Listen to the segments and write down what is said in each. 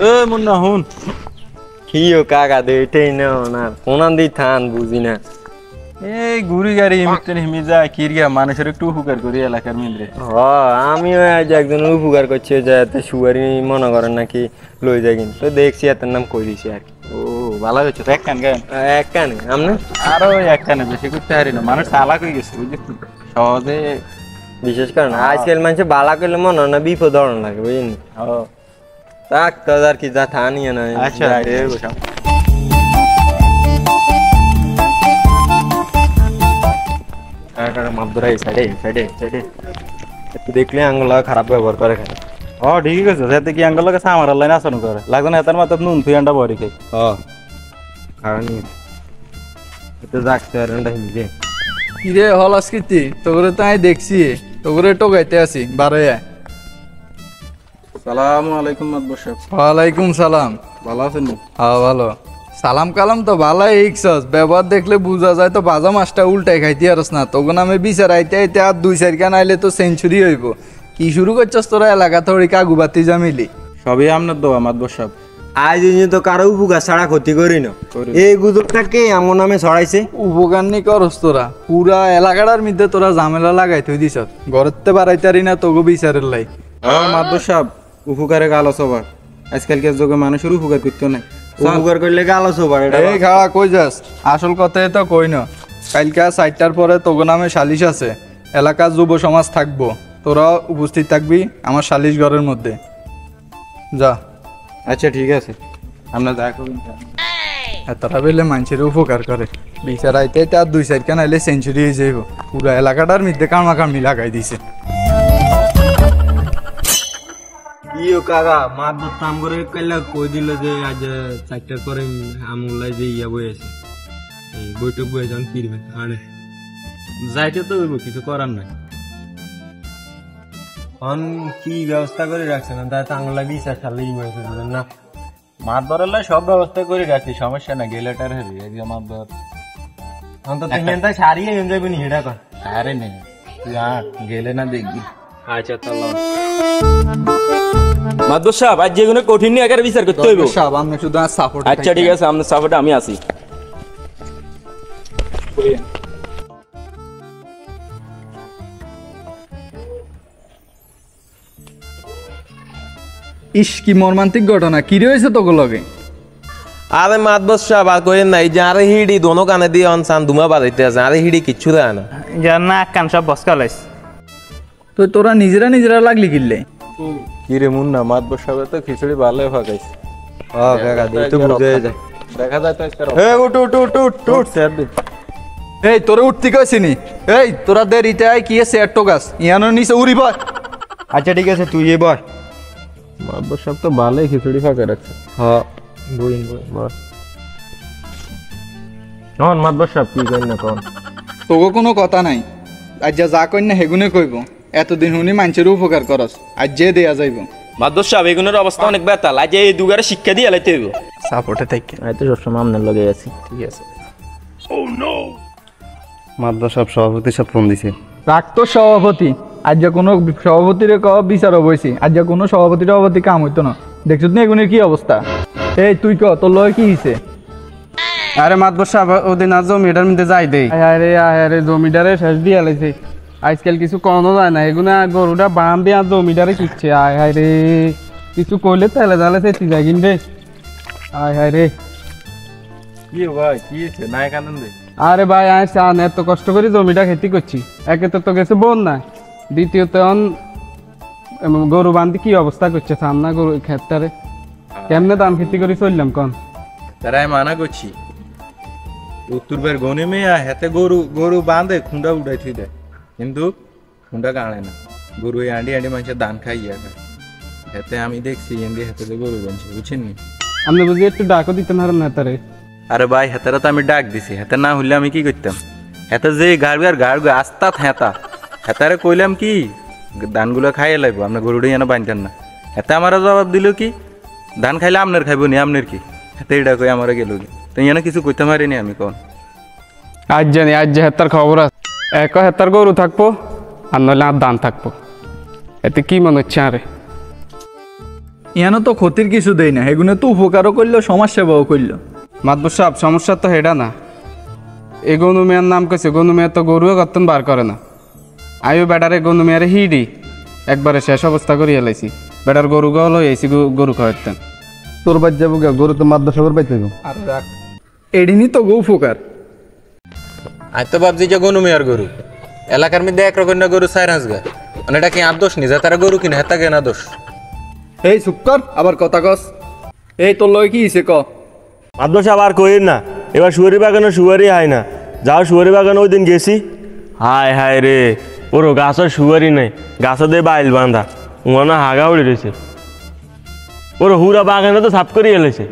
এ মুন্না হুন কি ও কাকা দেটেই না না কোনান দি থান বুঝি না এই গুড়ি গাড়ি মিত্র হিমি যায় কিরিয়া মানুষের একটু উপকার করি এলাকার মিলে আমিও আজ একজন উপকার করছে যে এত সুগারি মনে করেন নাকি লই যায় কিন্তু দেখছি এত নাম কই দিছি আর ও ভালো হয়েছে তো এক কান গান এক কানে আমনে আরো এক কানে বেশি করতে পারি না মানুষ চালাক হয়ে গেছে বুঝলি সহজে বিশেষ করে না আজকাল মানুষ বালা করলে মনে হয় না বিপদ ধরন লাগে বুঝলি থাক তো আর কি যা থানিয়ে না আচ্ছা বসাম মাপদরাই সাইডে সাইডে সাইডে একটু দেখলে আঙ্গুলা খারাপ ব্যবহার করে খায় ঠিক আছে যাতে কি আঙ্গুল লাগে আমার লাইন আসন করে লাগবে না এটার মাথায় নুন তুই আন্ডা বড়ি খাই কারণ এটা যাচ্ছে আর আন্ডা হিমজে কিরে হলাস কীর্তি তোরে তো আমি দেখছি তোরে টোকাইতে আছি বারোয়া সালামু আলাইকুম মাদবর সাহেব ওয়ালাইকুম সালাম ভালো আছেন হ্যাঁ ভালো সালাম কালাম তো ভালাই ইকছস ব্যবহার দেখলে বুঝা যায় তো বাজা মাছটা উল্টাই খাইতে আরস না তখন আমি বিচার আইতে আইতে আর 2-4 কান আইলে তো সেঞ্চুরি হইব কি শুরু করছস তোরা এলাকা থরি কাগু বাতি জামিলি সবই আপনার দোয়া মাদবর সাহেব আজ তো কারো উপকার ছাড়া ক্ষতি করি না এই গুজবটাকে এমন নামে ছড়াইছে উপকার নি করস তোরা পুরা এলাকাটার মধ্যে তোরা ঝামেলা লাগাই থই দিছ ঘরতে বাড়াইতারি না তোগো বিচারের লাই মাদবর সাহেব উপকারে গালো সবার আজকালকার যুগে মানুষের উপকার করতে নাই উপকার করলে গালো সবার এই খাওয়া কই যাস আসল কথাই তো কই না কালকা 4টার পরে তোগো নামে সালিশ আছে এলাকার যুব সমাজ থাকবো তোরা উপস্থিত থাকবি আমার সালিশ ঘরের মধ্যে যা আচ্ছা ঠিক আছে আপনার দেখা করুন এতটা বেলে মানুষের উপকার করে বিচার আইতে আর 2-4 কান আইলে সেঞ্চুরি হয়ে যাইব পুরা এলাকাটার মধ্যে কামাকামি লাগাই দিছে ইও কাকা মাত বতাম করে কইলা কই দিল যে আজ 4টার পরে আমুলাই যে ইয়া বই আছে এই বইটুক বই যখন ফিরবে আরে যাইতে তো হইব কিছু করার নাই অন কি ব্যবস্থা করে রাখছেন তাই আঙুলা বিচার খালি হয়েছে না মাছ ধরালে সব ব্যবস্থা করে রাখছি সমস্যা না গেলেটার হেবি একদম মাছ ধর অন্তত মেনটা সারিয়ে এনজয় করি হেডা কর আরে নেই তুই গেলে না দেখবি আচ্ছা তাহলে মাদবর সাহেব আজ যেগুলো কঠিন নিয়ে একেবারে বিচার করতে হইব সাহেব আপনি শুধু আর সাপোর্ট আচ্ছা ঠিক আছে আপনার সাপোর্টে আমি আছি ইস কি মর্মান্তিক ঘটনা কি রয়েছে তোকে লগে আরে মাদবর সাহেব আর কইেন নাই যে আরে হিডি দোনো কানে দিয়ে অনসান দুমা বাজাইতে আছে আরে হিডি কিচ্ছু দেয় না যার না কান সব বসকা লাইস তো তোরা নিজেরা লাগলি কিনলে কি রে মুন্না মাদবর সাহেব তো খিচুড়ি ভালো ফাঁকাইছে কাকা দেখ তো বুঝে যায় দেখা যায় তো আজকে উঠ উঠ উঠ উঠ উঠ এই তোরে উঠতে কইছিনি এই তোরা দেরিতে আই কি এসে এটো গাছ ইয়ানো নিচে উড়ি বয় আচ্ছা ঠিক আছে তুই এ বয় মাদবর সাহেব তো ভালোই খিচুড়ি ফাঁকা রাখছে হ্যাঁ বইন বয় কোন মাদবর সাহেব কি করেন না কোন তোকে কোনো কথা নাই আজ যা কইন না হেগুনে কইব এতদিন হুনি মানুষের উপকার করস আজ যে দেয়া যাইব মাদবর সাহেব এগুলোর অবস্থা অনেক বেতাল আজ এই দুগারে শিক্ষা দিয়ে লাইতে হইব সাপোর্টে থাকি আমি তো সবসময় আপনার লগে আছি ঠিক আছে মাদবর সব সভাপতি সব ফোন দিছে রাখ তো সভাপতি আজ যা কোনো সভাপতিরে ক বিচার হইছি আজ যা কোনো সভাপতি কাম হইতো না দেখছিস না এগুনের কি অবস্থা এই তুই ক তোর লয় কি হইছে আরে মাদবর সাহেব ওদিন আজ জমিটার মধ্যে যাই দেই আরে জমিটারে শেষ দিয়ে লাইছে আজকাল কিছু কোনো যায় না এগুলা গরুটা বাম দিয়ে আর জমিটারে কিচ্ছে আয় রে কিছু কইলে তেলে জালে সেটি যায় কিনবে আয় রে কি ভাই কি হয়েছে নাই কানন দে আরে ভাই আয় চান এত কষ্ট করে জমিটা খেতি করছি একে তো গেছে বোন না দ্বিতীয়ত গরু বান্ধি কি অবস্থা করছে সামনা গরু ক্ষেতটারে কেমনে ধান খেতি করে চললাম কন তারাই মানা করছি উত্তর বের গনে মেয়ে হাতে গরু বাঁধে খুঁডা উড়াই থুই দেয় কিন্তু খুঁডা কাঁড়ে না গরু আন্ডি মানুষের ধান খাইয়া খায় হাতে আমি দেখছি এমনি হাতে যে গরু বানছে বুঝছেন নি আপনি বুঝি একটু ডাকও দিতেন হারেন না তারে আরে ভাই হাতেরা তো আমি ডাক দিছি হাতে না হইলে আমি কি করতাম হাতে যে গাড় আস্তা হেতা হেতারে কইলাম কি ধানগুলো খাইয়ে লাগবো আপনার গরুটা যেন বানতেন না হাতে আমার জবাব দিল কি ধান খাইলে আপনার খাইব নি আপনার কি হাতে এটা কই আমার গেল কি তো যেন কিছু করতে পারিনি আমি কোন আজ জানি আজ যে হেতার খবর আছে এক হেতার গরু থাকবো আর নইলে আর ধান থাকবো এতে কি মনে হচ্ছে আরে ইয়ানো তো ক্ষতির কিছু দেই না, এগুলো তো উপকারও করলো সমাজ সেবাও করলো। মাতবর সাহেব সমস্যা তো হেডা না, এ গনু মেয়ের নাম কইছে, গনু মেয়ের তো গরুও কর্তন বার করে না। আইও বেটারে গনু মেয়ের হিডি একবারে শেষ অবস্থা করিয়া লাইছি, বেটার গরু গাও লই আইছি গরু খাওয়াইতেন। তোর বাদ যাবো গে, গরু তো মাদ্রাসার বাইতে যাবো। এডিনি তো গো উপকার। আজ তো ভাবছি যে গরু মেয়ার গরু এলাকার মধ্যে একরকম না গরু সাইরাস গা, মানে এটা কি আর দোষ নি, যা তারা গরু কিনে হেতা কেনা দোষ। এই চুপ কর, আবার কথা কস। এই তোর লয় কি হিসে ক। মাদ্রাসা আবার কইেন না, এবার শুয়ারি বাগানে শুয়ারি হয় না। যাও শুয়ারি বাগানে ওই দিন গেছি, হায় হায় রে, ওর গাছের শুয়ারি নেই, গাছে দিয়ে বাইল বাঁধা, ওনা হাগা উড়ে রয়েছে। ওর হুরা বাগানে তো সাফ করে এলেছে।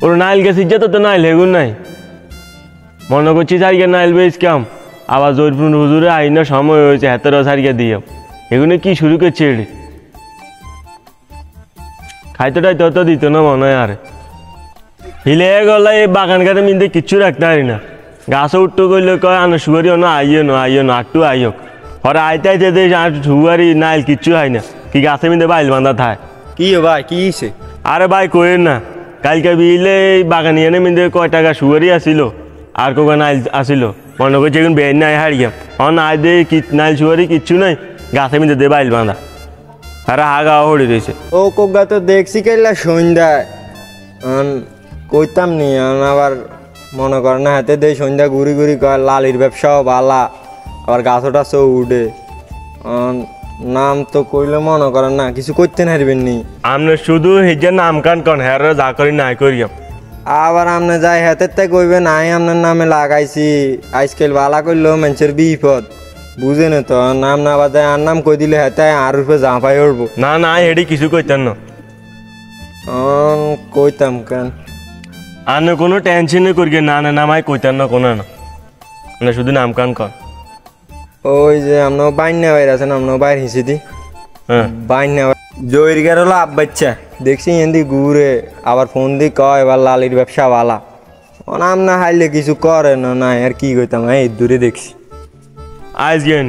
ওর নাইল গেছি যে তো নাইল হেগুন নাই, মনে করছি সারিকে নাইল বেশ কাম, আবার জয়পুর হুজুরে আইনা সময় হয়েছে হাতেরও সারিকে দিয়ে এগুলো কি শুরু করছে এটি। খাইতেটাই তত দিত না মনে হয়। আর হিলে গলা এই বাগান ঘাটে মিলতে কিচ্ছু রাখতে পারি না, গাছে উঠতে করলে কয় আনো শুয়ারিও না, আইও না একটু আইক, পরে আইতে আইতে দেখ আর শুয়ারি নাইল কিচ্ছু হয় না, কি গাছে মিলতে বাইল বাঁধা থায়। কি ভাই কি হইছে? আরে ভাই কইেন না, কালকে বিলে বাগান এনে মিলতে কয় টাকা শুয়ারি আসিল আর কোকা নাইল আসিল, মনে করছে এখন বের নাই হারিয়ে নাই দে নাইল শুয়ারি কিচ্ছু নাই, গাছে মিলতে দে বাইল বাঁধা, আরে হাগা হড়ি রয়েছে। ও কোগা তো দেখছি কেলা সন্ধ্যায় কইতাম নি, আবার মনে করে না হাতে দেয় সন্ধ্যা ঘুরি ঘুরি কয় লালির ব্যবসাও বালা, আবার গাছও টাছও উঠে। নাম তো কইলে মনে করেন না কিছু করতে নারবেন নি। আপনি শুধু হিজের নাম কান কন হ্যাঁ যা করি নাই করিয়াম। আবার আপনি যাই হাতের তাই কইবেন নাই আপনার নামে লাগাইছি, আজকাল বালা করলেও মানুষের বিপদ বুঝে না তো। নাম না বাজায় আর নাম কই দিলে হাতে আর রূপে জাঁপাই উঠবো। না না হেডি কিছু কইতেন না, কইতাম কেন আনে কোনো টেনশনই করিয়ে না না নামাই কইতেন না কোনো না, শুধু নাম কান কন। ওই যে আপনার বাইন না বাইর আছেন, আপনার বাইর হিসে দি হ্যাঁ বাইন না জয়ীর হলো আব বাচ্চা দেখছি এদি ঘুরে, আবার ফোন দি কয় এবার লালির ব্যবসা বালা, নাম না হাইলে কিছু করে না নাই আর কি কইতাম। এই দূরে দেখছি আজ গিয়ে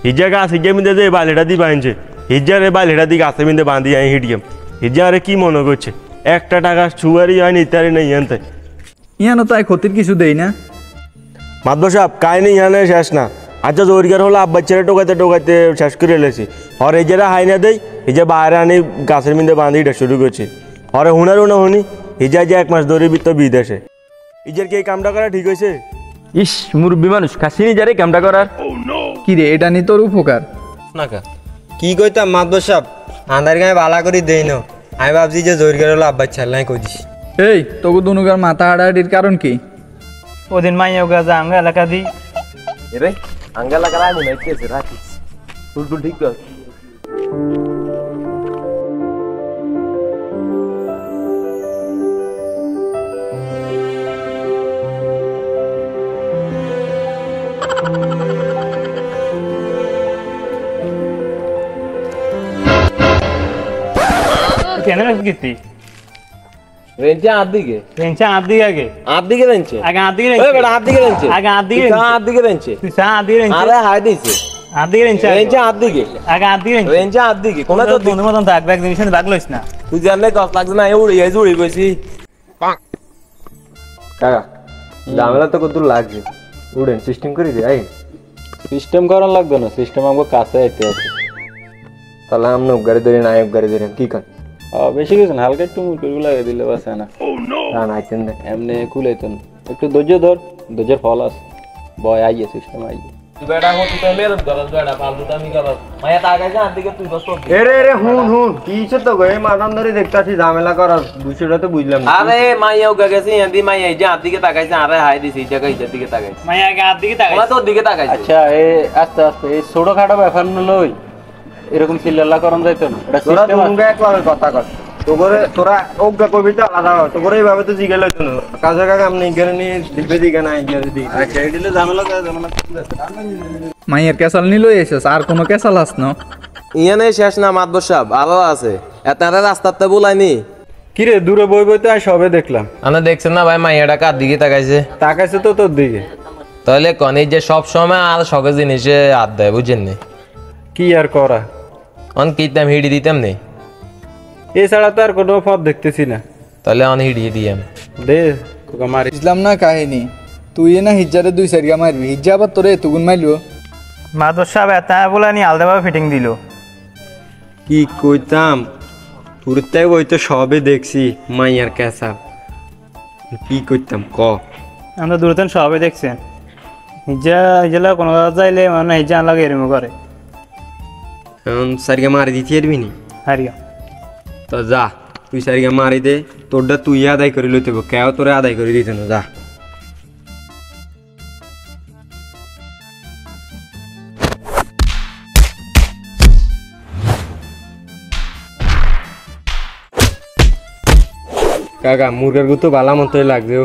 হিজা গাছ হিজা মিন্দে যে বালিটা দি বাঁধছে, হিজার এ বালিটা দি গাছে মিন্দে বাঁধি আমি হিডিয়াম। হিজা আরে কি মনে করছে একটা টাকা ছুয়ারি হয়নি ইত্যাদি নেই এনতে। ইয়ানো তাই ক্ষতির কিছু দেই না। মাদ্র সাহেব কাহিনি ইয়ানে শেষ না, আচ্ছা জোরগার হলো আব্বাচ্চারা টোকাইতে টোকাইতে শেষ করে এলেছি। হরে এই যারা হাই না দেয় এই যে বাইরে আনি গাছের মিন্দে বাঁধি এটা শুরু করছে। হরে হুনার উনা হুনি হিজা যে 1 মাস ধরে তো বিদেশে, ইজের কি এই কামটা করা ঠিক হয়েছে? ইস মুরব্বী মানুষ কাশিনি যারে কামটা করার। কি রে, এটা নি তোর উপকার না কা কি কইতাম মাদবর সাহেব, আন্ধার গায়ে বালা করে দেই না। আমি ভাবছি যে জয়ীর হলো আব্বা ছাড়লাই কই দিস। এই তোকে দুনুগার মাথা হাড়াহাড়ির কারণ কি? ওদিন মাইয়া গাছ আঙ্গা এলাকা দি রে আঙ্গা লাগা আমি নাই কেছে রাখিস তুই ঠিক কর। কেন গেছি রেঞ্চে আট দিকে রেঞ্চে আট দিকে আগে রেঞ্চে আগে আট দিকে ওই বেটা আট দিকে রেঞ্চে আগে আট দিকে আট দিকে রেঞ্চে তুই সা আট দিকে রেঞ্চে আরে হাই দিছে আট দিকে রেঞ্চে রেঞ্চে আট দিকে আগে আট দিকে রেঞ্চে রেঞ্চে আট দিকে কোন তো বন্ধু মতন দাগ ব্যাগ জিনিস দাগ লইস না। তুই জানলে কষ্ট লাগছে না উড়ি এই উড়ি কইছি কাকা ঝামেলা তো কত লাগছে, উড়েন সিস্টেম করে দে। আই সিস্টেম করার লাগবে না, সিস্টেম আমাকে কাছে আইতে আছে। তাহলে আমরা গাড়ি ধরে নায়ক গাড়ি ধরে কি কান বেশি কিছু না, হালকা একটু মুটুর লাগিয়ে দিলে বাস না আইতেন না এমনি খুলাইতেন। একটু ধৈর্য ধর, ধৈর্যের ফল আছে, বয় আইয়ে সিস্টেম আইয়ে। বেটা হতে তো মেরত গরজ বেটা পালতু আমি গরজ মায়া তাকাইছে আট দিকে তুই কষ্ট এরে হুন কিছে তো গয়ে মাদান ধরে দেখতাছি ঝামেলা করার বিষয়টা তো বুঝলাম না। আরে মাইয়া উগা গেছে এন্দি মাইয়া এই যে আট দিকে তাকাইছে আরে হাই দিছে এই জায়গা এই দিকে তাকাইছে মাইয়া আগে আট দিকে তাকাই ওরা তোর দিকে তাকাইছে। আচ্ছা এই আস্তে আস্তে এই ছোটখাটো ব্যাপার লই এরকম চিল্লাল্লা করন যাইতো না, এটা তোরা সিস্টেম আছে। তুমি একভাবে কথা কর তোরা অজ্ঞা কবিতা আলাদা হয় তো করে এইভাবে তো জিগেল হইতো না। কাজে কাকা আপনি এখানে নিয়ে দিবে দিকে না এখানে দিই আচ্ছা এই দিলে ঝামেলা মাইয়ের ক্যাসাল নিল এসেছ, আর কোনো ক্যাসাল আস না? ইয়ানে শেষ না মাতবর সাহেব আরো আছে এতারে রাস্তাতে বলাইনি কিরে দূরে বই বইতে আর সবে দেখলাম। আপনি দেখছেন না ভাই মাইয়াটা কার দিকে তাকাইছে? তাকাইছে তো তোর দিকে। তাহলে কনে যে সব সময় আর শখের জিনিসে হাত দেয় বুঝছেন নি? কি আর করা, অন কিতাম হিড়ি দিতাম নি এছাড়া তো আর কোনো পথ দেখতেছি না। তাহলে অন হিড়িয়ে দিয়ে আমি দে তোকে মারি। বুঝলাম না কাহিনী, তুই না হিজ্জারে 2-4 গা মারবি, হিজ্জা আবার তোরে এতগুন মারলো। মাদর সাহেব এতা বলে নি আলাদাভাবে ফিটিং দিল। কি কইতাম, তোর তাই ওই তো সবে দেখছি মাইয়ার ক্যাসা, কি করতাম ক। আমরা দূরতেন সবাই দেখছেন, হিজা কোনো যাইলে মানে হিজা লাগে এরম করে। এখন সারিকে মারি দিতে পারবি নি? হারিয়া তো যা তুই সারিকে মারি দে, তোরটা তুই আদায় করে লইতে হবে, কেউ তোরে আদায় করে দিত না। যা কাকা, মুরগের গুতো বালা মতোই লাগছে।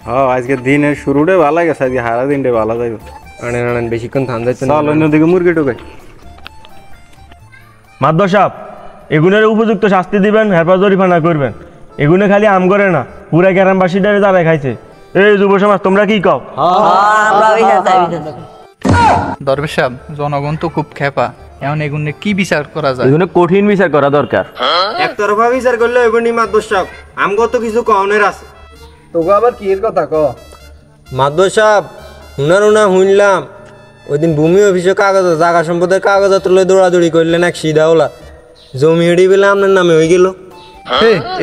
হ্যাঁ আজকে দিনের শুরুটা ভালো গেছে, আজকে সারা দিনটা ভালো যাইব। আনেন আনেন বেশিক্ষণ থাম যাচ্ছে না। চল অন্যদিকে মুরগি ঢোকাই। মাদ্দর সাহেব এগুনের উপযুক্ত শাস্তি দিবেন, হেরপর জরিমানা করবেন। এগুনে খালি আম করে না, পুরা গ্রামবাসীটারে তারা খাইছে। এই যুব সমাজ তোমরা কি কও? দরবেশ সাহেব, জনগণ তো খুব খেপা, এখন এগুনে কি বিচার করা যায়? এগুলো কঠিন বিচার করা দরকার। একতরফা বিচার করলে হইব নি মাদ্দর সাহেব, আমগো তো কিছু কওনের আছে। তোকে আবার কি এর কথা ক? মাদ্দর সাহেব শুনলাম ওই দিন ভূমি অফিসে কাগজ, জায়গা সম্পদের কাগজ তুলে দৌড়াদৌড়ি করলেন, এক সিধা ওলা জমি হেঁড়ি পেলে আপনার নামে হয়ে গেল।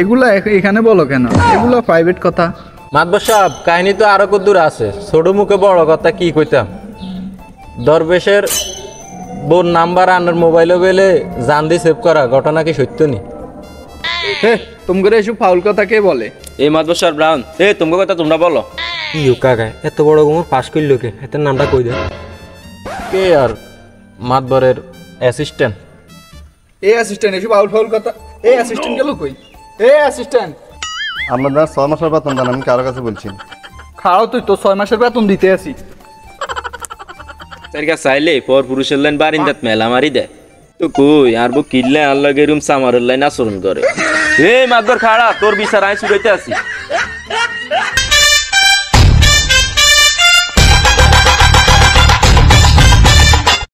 এগুলা এখানে বলো কেন? এগুলো প্রাইভেট কথা। মাতবর সাহেব কাহিনী তো আরো কত দূর আছে, ছোট মুখে বড় কথা কি কইতাম। দরবেশের বোন নাম্বার আনার মোবাইলে গেলে জান দিয়ে সেভ করা ঘটনা কি সত্য নি? তোমরা এসব ফাউল কথা কে বলে? এই মাদবর সাহেব ব্রাউন, তোমার কথা তোমরা বলো। কি কাকা এত বড় গোমর পাশ করলো কে? এত নামটা কই দেয়? কে আর মাতবরের অ্যাসিস্ট্যান্ট। এই অ্যাসিস্ট্যান্ট এসব ফাউল কথা। এই অ্যাসিস্ট্যান্ট গেল কই? এই অ্যাসিস্ট্যান্ট, আপনার 6 মাসের বেতন দেন, আমি কারো কাছে বলছি। খাও তুই তো 6 মাসের বেতন দিতে আসি। তার কাছে চাইলে পর পুরুষের লাইন বারিন্দাত মেলা মারি দেয় তো কই আর বো কিল্লে আল্লাহ গেরুম সামারের লাইন আচরণ করে। এই মাদবর খাড়া, তোর বিচার আই ছুটাইতে আসি।